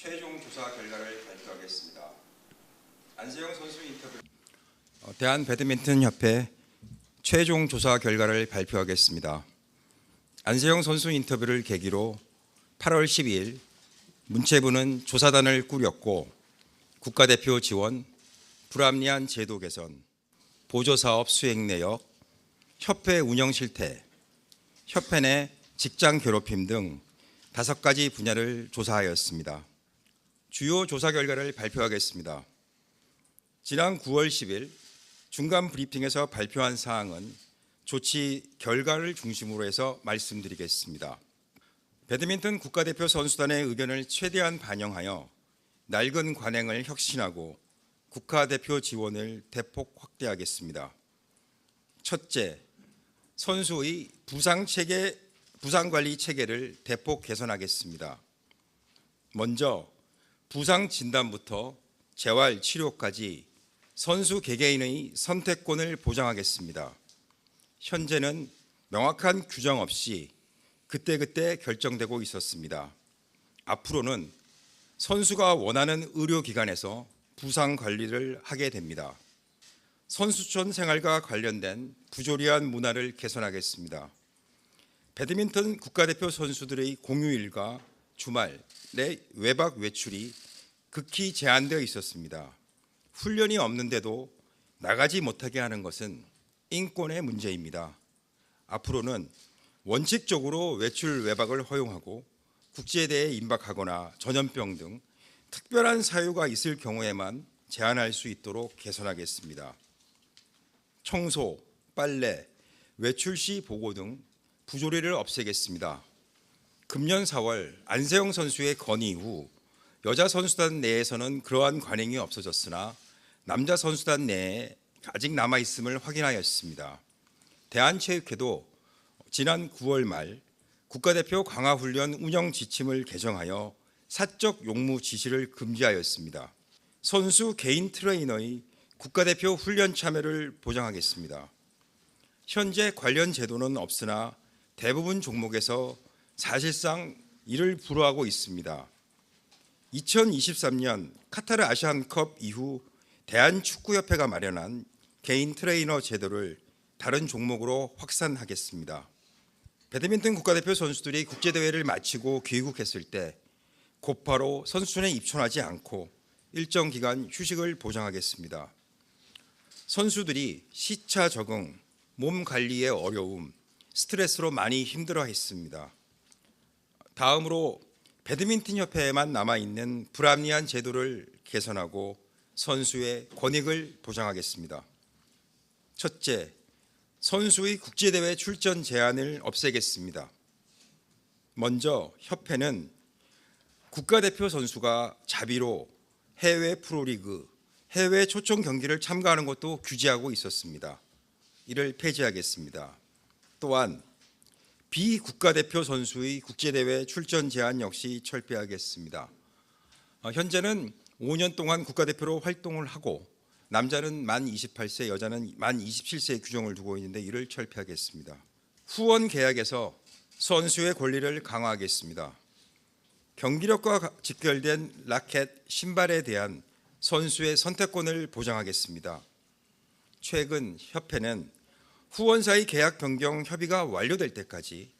최종 조사 결과를 발표하겠습니다. 안세영 선수 인터뷰. 대한배드민턴협회 최종 조사 결과를 발표하겠습니다. 안세영 선수 인터뷰를 계기로 8월 12일 문체부는 조사단을 꾸렸고 국가대표 지원, 불합리한 제도 개선, 보조사업 수행 내역, 협회 운영 실태, 협회 내 직장 괴롭힘 등 5가지 분야를 조사하였습니다. 주요 조사 결과를 발표하겠습니다. 지난 9월 10일 중간 브리핑에서 발표한 사항은 조치 결과를 중심으로 해서 말씀드리겠습니다. 배드민턴 국가대표 선수단의 의견을 최대한 반영하여 낡은 관행을 혁신하고 국가대표 지원을 대폭 확대하겠습니다. 첫째, 선수의 부상관리 체계를 대폭 개선하겠습니다. 먼저 부상 진단부터 재활 치료까지 선수 개개인의 선택권을 보장하겠습니다. 현재는 명확한 규정 없이 그때그때 결정되고 있었습니다. 앞으로는 선수가 원하는 의료기관에서 부상 관리를 하게 됩니다. 선수촌 생활과 관련된 부조리한 문화를 개선하겠습니다. 배드민턴 국가대표 선수들의 공휴일과 주말 내 외박 외출이 극히 제한되어 있었습니다. 훈련이 없는데도 나가지 못하게 하는 것은 인권의 문제입니다. 앞으로는 원칙적으로 외출 외박을 허용하고 국제대회에 임박하거나 전염병 등 특별한 사유가 있을 경우에만 제한할 수 있도록 개선하겠습니다. 청소, 빨래, 외출 시 보고 등 부조리를 없애겠습니다. 금년 4월 안세영 선수의 건의 후 여자 선수단 내에서는 그러한 관행이 없어졌으나 남자 선수단 내에 아직 남아있음을 확인하였습니다. 대한체육회도 지난 9월 말 국가대표 강화훈련 운영 지침을 개정하여 사적 용무 지시를 금지하였습니다. 선수 개인 트레이너의 국가대표 훈련 참여를 보장하겠습니다. 현재 관련 제도는 없으나 대부분 종목에서 사실상 이를 불허하고 있습니다. 2023년 카타르 아시안컵 이후 대한축구협회가 마련한 개인 트레이너 제도를 다른 종목으로 확산하겠습니다. 배드민턴 국가대표 선수들이 국제대회를 마치고 귀국했을 때 곧바로 선수촌에 입촌하지 않고 일정 기간 휴식을 보장하겠습니다. 선수들이 시차 적응, 몸 관리의 어려움, 스트레스로 많이 힘들어했습니다. 다음으로 배드민턴 협회에만 남아있는 불합리한 제도를 개선하고 선수의 권익을 보장하겠습니다. 첫째, 선수의 국제대회 출전 제한을 없애겠습니다. 먼저 협회는 국가대표 선수가 자비로 해외 프로리그, 해외 초청 경기를 참가하는 것도 규제하고 있었습니다. 이를 폐지하겠습니다. 또한 비국가대표 선수의 국제대회 출전 제한 역시 철폐하겠습니다. 현재는 5년 동안 국가대표로 활동을 하고 남자는 만 28세, 여자는 만 27세의 규정을 두고 있는데 이를 철폐하겠습니다. 후원 계약에서 선수의 권리를 강화하겠습니다. 경기력과 직결된 라켓, 신발에 대한 선수의 선택권을 보장하겠습니다. 최근 협회는 후원사의 계약 변경 협의가 완료될 때까지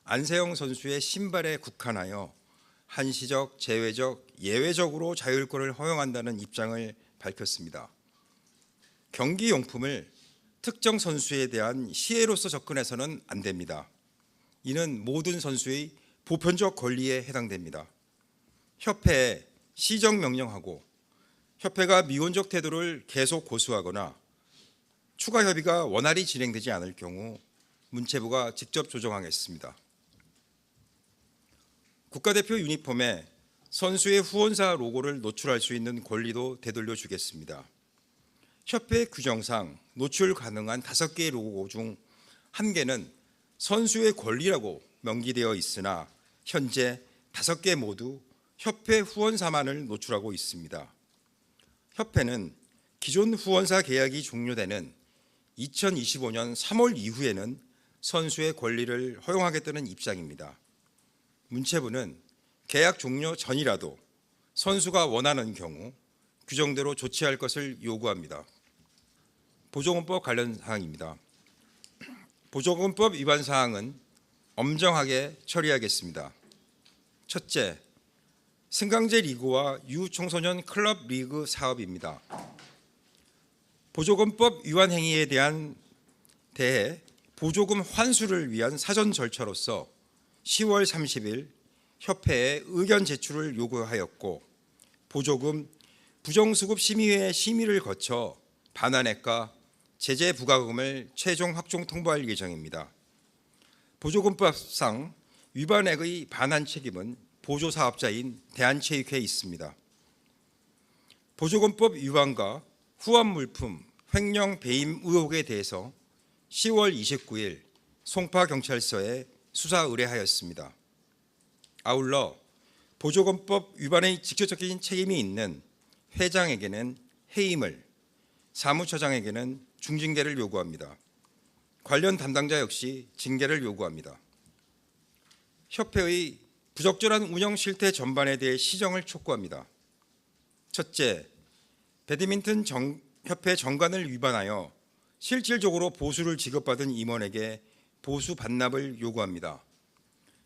안세영 선수의 신발에 국한하여 한시적, 제외적, 예외적으로 자율권을 허용한다는 입장을 밝혔습니다. 경기용품을 특정 선수에 대한 시혜로서 접근해서는 안 됩니다. 이는 모든 선수의 보편적 권리에 해당됩니다. 협회에 시정명령하고 협회가 미온적 태도를 계속 고수하거나 추가 협의가 원활히 진행되지 않을 경우 문체부가 직접 조정하겠습니다. 국가대표 유니폼에 선수의 후원사 로고를 노출할 수 있는 권리도 되돌려 주겠습니다. 협회 규정상 노출 가능한 5개의 로고 중 1개는 선수의 권리라고 명기되어 있으나 현재 5개 모두 협회 후원사만을 노출하고 있습니다. 협회는 기존 후원사 계약이 종료되는 2025년 3월 이후에는 선수의 권리를 허용하겠다는 입장입니다. 문체부는 계약 종료 전이라도 선수가 원하는 경우 규정대로 조치할 것을 요구합니다. 보조금법 관련 사항입니다. 보조금법 위반 사항은 엄정하게 처리하겠습니다. 첫째, 승강제 리그와 유청소년 클럽 리그 사업입니다. 보조금법 위반 행위에 대해 보조금 환수를 위한 사전 절차로서 10월 30일 협회에 의견 제출을 요구하였고 보조금 부정수급 심의회 심의를 거쳐 반환액과 제재 부과금을 최종 확정 통보할 예정입니다. 보조금법상 위반액의 반환 책임은 보조사업자인 대한체육회에 있습니다. 보조금법 위반과 후원물품 횡령 배임 의혹에 대해서 10월 29일 송파경찰서에 수사 의뢰하였습니다. 아울러 보조금법 위반의 직접적인 책임이 있는 회장에게는 해임을, 사무처장에게는 중징계를 요구합니다. 관련 담당자 역시 징계를 요구합니다. 협회의 부적절한 운영 실태 전반에 대해 시정을 촉구합니다. 첫째, 배드민턴 협회 정관을 위반하여 실질적으로 보수를 지급받은 임원에게 보수 반납을 요구합니다.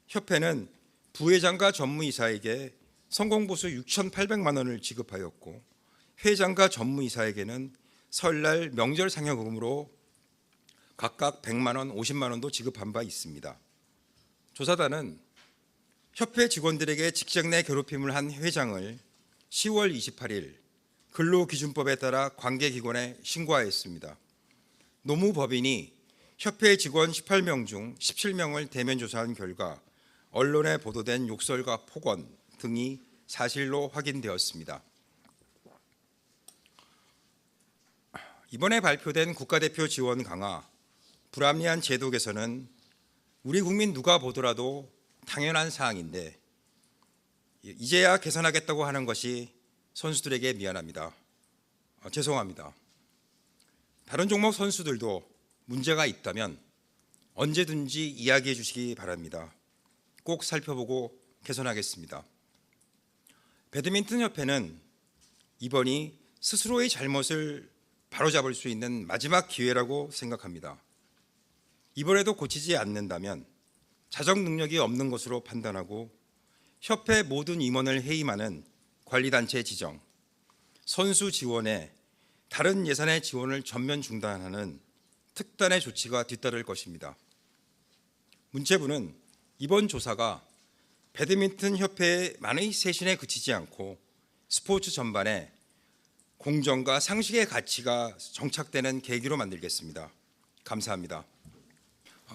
협회는 부회장과 전무이사에게 성공보수 6,800만 원을 지급하였고 회장과 전무이사에게는 설날 명절 상여금으로 각각 100만 원, 50만 원도 지급한 바 있습니다. 조사단은 협회 직원들에게 직장 내 괴롭힘을 한 회장을 10월 28일 근로기준법에 따라 관계기관에 신고하였습니다. 노무법인이 협회 직원 18명 중 17명을 대면 조사한 결과 언론에 보도된 욕설과 폭언 등이 사실로 확인되었습니다. 이번에 발표된 국가대표 지원 강화, 불합리한 제도 개선은 우리 국민 누가 보더라도 당연한 사항인데 이제야 개선하겠다고 하는 것이 선수들에게 미안합니다. 죄송합니다. 다른 종목 선수들도 문제가 있다면 언제든지 이야기해 주시기 바랍니다. 꼭 살펴보고 개선하겠습니다. 배드민턴 협회는 이번이 스스로의 잘못을 바로잡을 수 있는 마지막 기회라고 생각합니다. 이번에도 고치지 않는다면 자정 능력이 없는 것으로 판단하고 협회 모든 임원을 해임하는 관리단체 지정, 선수 지원에 다른 예산의 지원을 전면 중단하는 특단의 조치가 뒤따를 것입니다. 문체부는 이번 조사가 배드민턴 협회만의 쇄신에 그치지 않고 스포츠 전반에 공정과 상식의 가치가 정착되는 계기로 만들겠습니다. 감사합니다.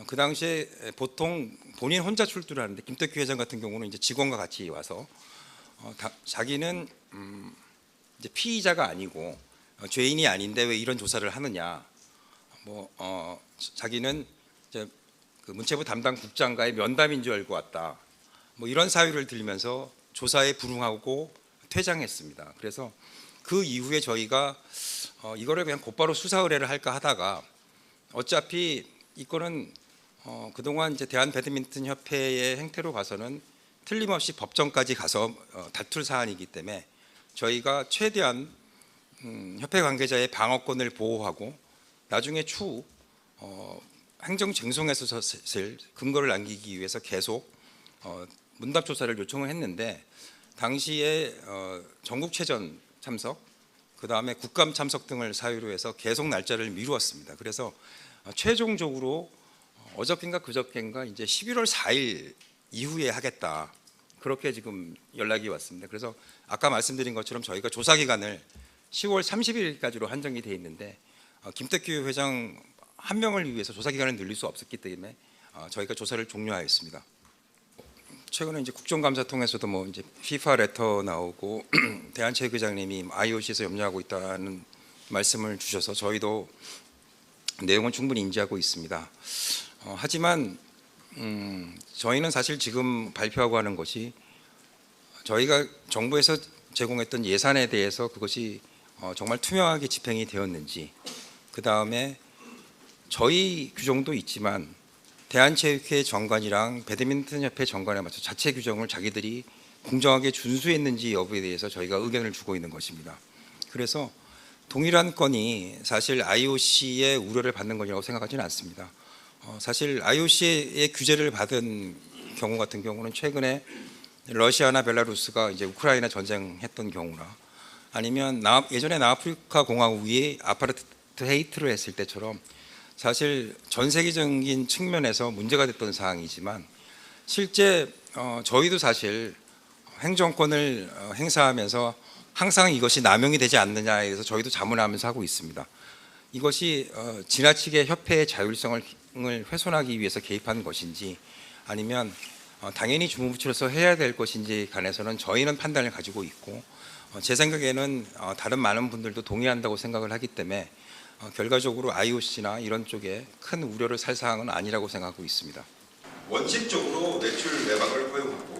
그 당시에 보통 본인 혼자 출두를 하는데 김덕규 회장 같은 경우는 이제 직원과 같이 와서 자기는 이제 피의자가 아니고 죄인이 아닌데 왜 이런 조사를 하느냐. 자기는 이제 그 문체부 담당 국장과의 면담인 줄 알고 왔다. 이런 사유를 들면서 조사에 불응하고 퇴장했습니다. 그래서 그 이후에 저희가 이거를 그냥 곧바로 수사 의뢰를 할까 하다가 어차피 이거는 그동안 이제 대한 배드민턴 협회의 행태로 봐서는 틀림없이 법정까지 가서 다툴 사안이기 때문에 저희가 최대한 협회 관계자의 방어권을 보호하고 나중에 추후 행정쟁송에서 쓸 근거를 남기기 위해서 계속 문답 조사를 요청을 했는데 당시에 전국체전 참석, 그 다음에 국감 참석 등을 사유로 해서 계속 날짜를 미루었습니다. 그래서 최종적으로 어저께인가 그저께인가 이제 11월 4일 이후에 하겠다. 그렇게 지금 연락이 왔습니다. 그래서 아까 말씀드린 것처럼 저희가 조사 기간을 10월 30일까지로 한정이 돼 있는데 김덕규 회장 한 명을 위해서 조사 기간을 늘릴 수 없었기 때문에 저희가 조사를 종료하였습니다. 최근에 이제 국정감사 통해서도 이제 FIFA 레터 나오고 대한체육회장님이 IOC에서 염려하고 있다는 말씀을 주셔서 저희도 내용은 충분히 인지하고 있습니다. 하지만 저희는 사실 지금 발표하고 하는 것이 저희가 정부에서 제공했던 예산에 대해서 그것이 정말 투명하게 집행이 되었는지, 그 다음에 저희 규정도 있지만 대한체육회 정관이랑 배드민턴협회 정관에 맞춰 자체 규정을 자기들이 공정하게 준수했는지 여부에 대해서 저희가 의견을 주고 있는 것입니다. 그래서 동일한 건이 사실 IOC의 우려를 받는 것이라고 생각하지는 않습니다. 사실 IOC의 규제를 받은 경우 같은 경우는 최근에 러시아나 벨라루스가 이제 우크라이나 전쟁했던 경우나 아니면 예전에 남아프리카 공화국이 아파르테헤이트를 했을 때처럼 사실 전 세계적인 측면에서 문제가 됐던 사항이지만 실제 저희도 사실 행정권을 행사하면서 항상 이것이 남용이 되지 않느냐에 대해서 저희도 자문하면서 하고 있습니다. 이것이 지나치게 협회의 자율성을 훼손하기 위해서 개입한 것인지 아니면 당연히 주무부처로서 해야 될 것인지 간에서는 저희는 판단을 가지고 있고 제 생각에는 다른 많은 분들도 동의한다고 생각을 하기 때문에 결과적으로 IOC나 이런 쪽에 큰 우려를 살 사항은 아니라고 생각하고 있습니다. 원칙적으로 매출 매박을 허용하고